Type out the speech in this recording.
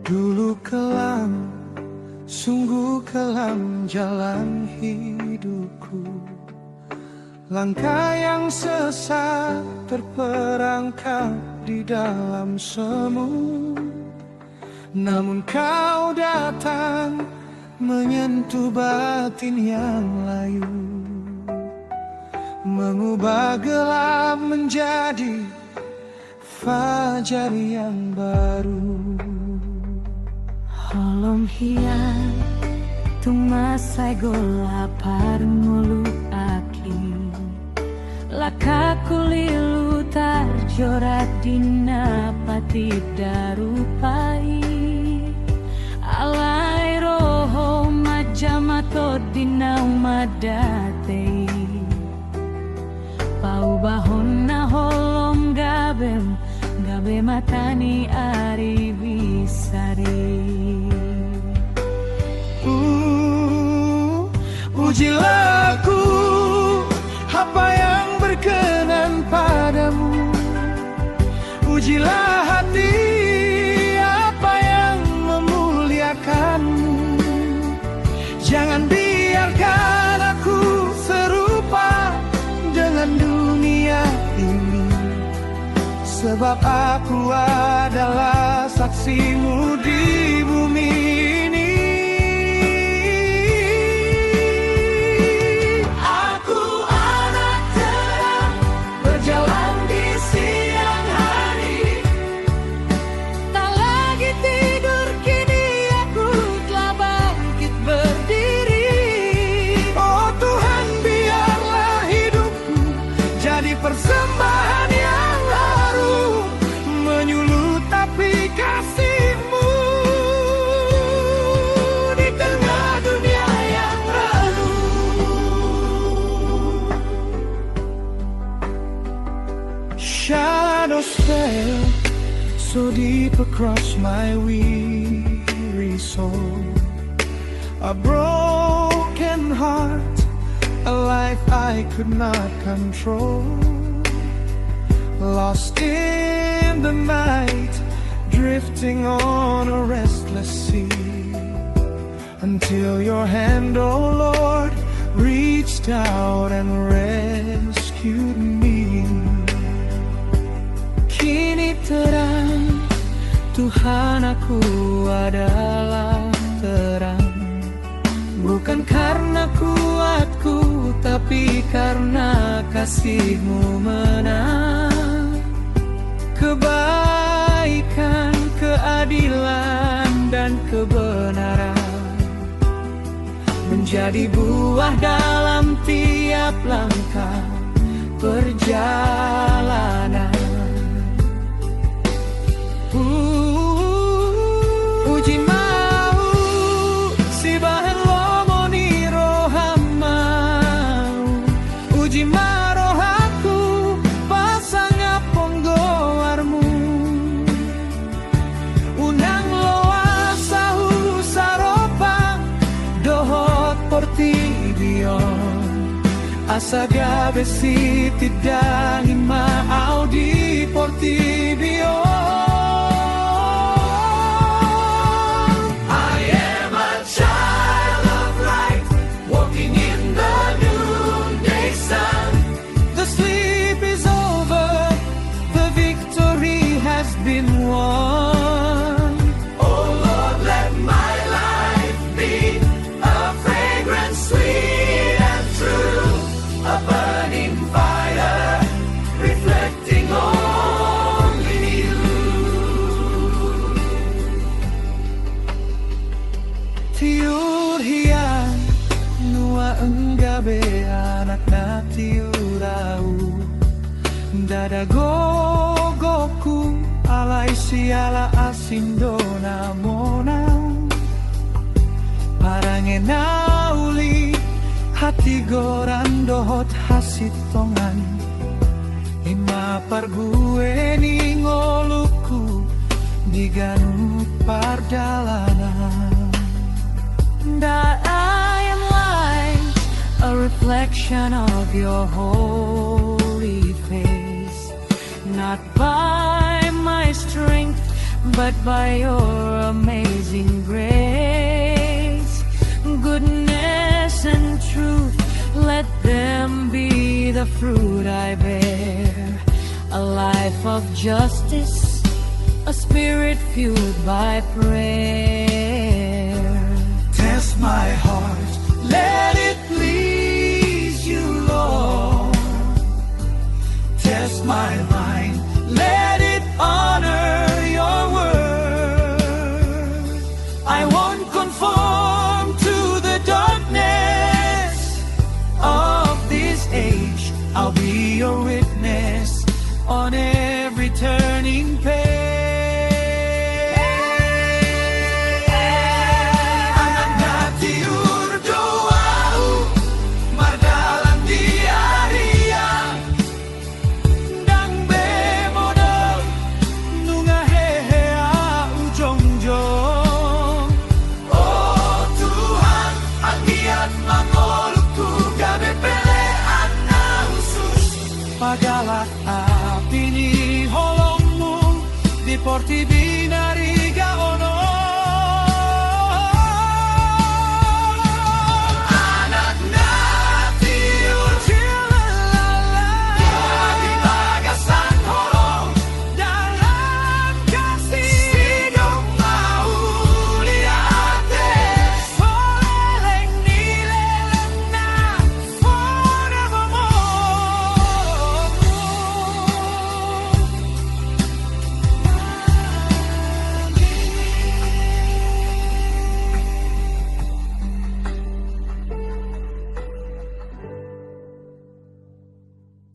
Dulu kelam, sungguh kelam jalan hidupku. Langkah yang sesat terperangkap di dalam semu. Namun kau datang menyentuh batin yang layu, mengubah gelap menjadi fajar yang baru. Holom hian tung masai gola parmulu aki, lakaku lilu tarjorat dina pati darupai, alai roho majamato dina umadate, pau bahon na holom gabem gabe matani ari bisari. Ujilah aku apa yang berkenan padamu. Ujilah hati apa yang memuliakanmu. Jangan biarkan aku serupa dengan dunia ini, sebab aku adalah saksimu di bumi ini. Aku anak terang berjalan di siang hari, Tak lagi tidur kini aku telah bangkit berdiri. oh Tuhan, biarlah hidupku jadi persembahan yang harum, menyulut api kasih-Mu di tengah dunia yang redup. Shadows fell so deep across my weary soul. A broken heart, a life I could not control. Lost in the night, drifting on a restless sea, until your hand, oh Lord, reached out and rescued me. Kini terang, Tuhan, aku adalah terang, bukan karena kuatku, tapi karena kasih-Mu menang. Kebaikan, keadilan, dan kebenaran menjadi buah dalam tiap langkah perjalanan. Uji mau si bahan lomo ni rohamau, uji maroh aku pasang ponggoarmu, unang loa sahu saropang dohot portibion, asa gabe si tidak hima audi portibion. Been won. Oh Lord, let my life be a fragrance sweet and true, a burning fire reflecting only You. Tiur hian nua enggabe anak na tiurau, dada gogoku alai siala asindona mona, parange nauli hati goran dohot hasitongan, ima pargue ni ngoluku diganu pardalanan. That I am like a reflection of Your holy face, not by my strength but by your amazing grace, goodness and truth, let them be the fruit I bear. A life of justice, a spirit fueled by prayer. Test my heart, let it please you, Lord. Test my mind, let it honor your word. I won't conform to the darkness of this age. I'll be your witness on every turning page. Pagalah api ni holongmu di porti binari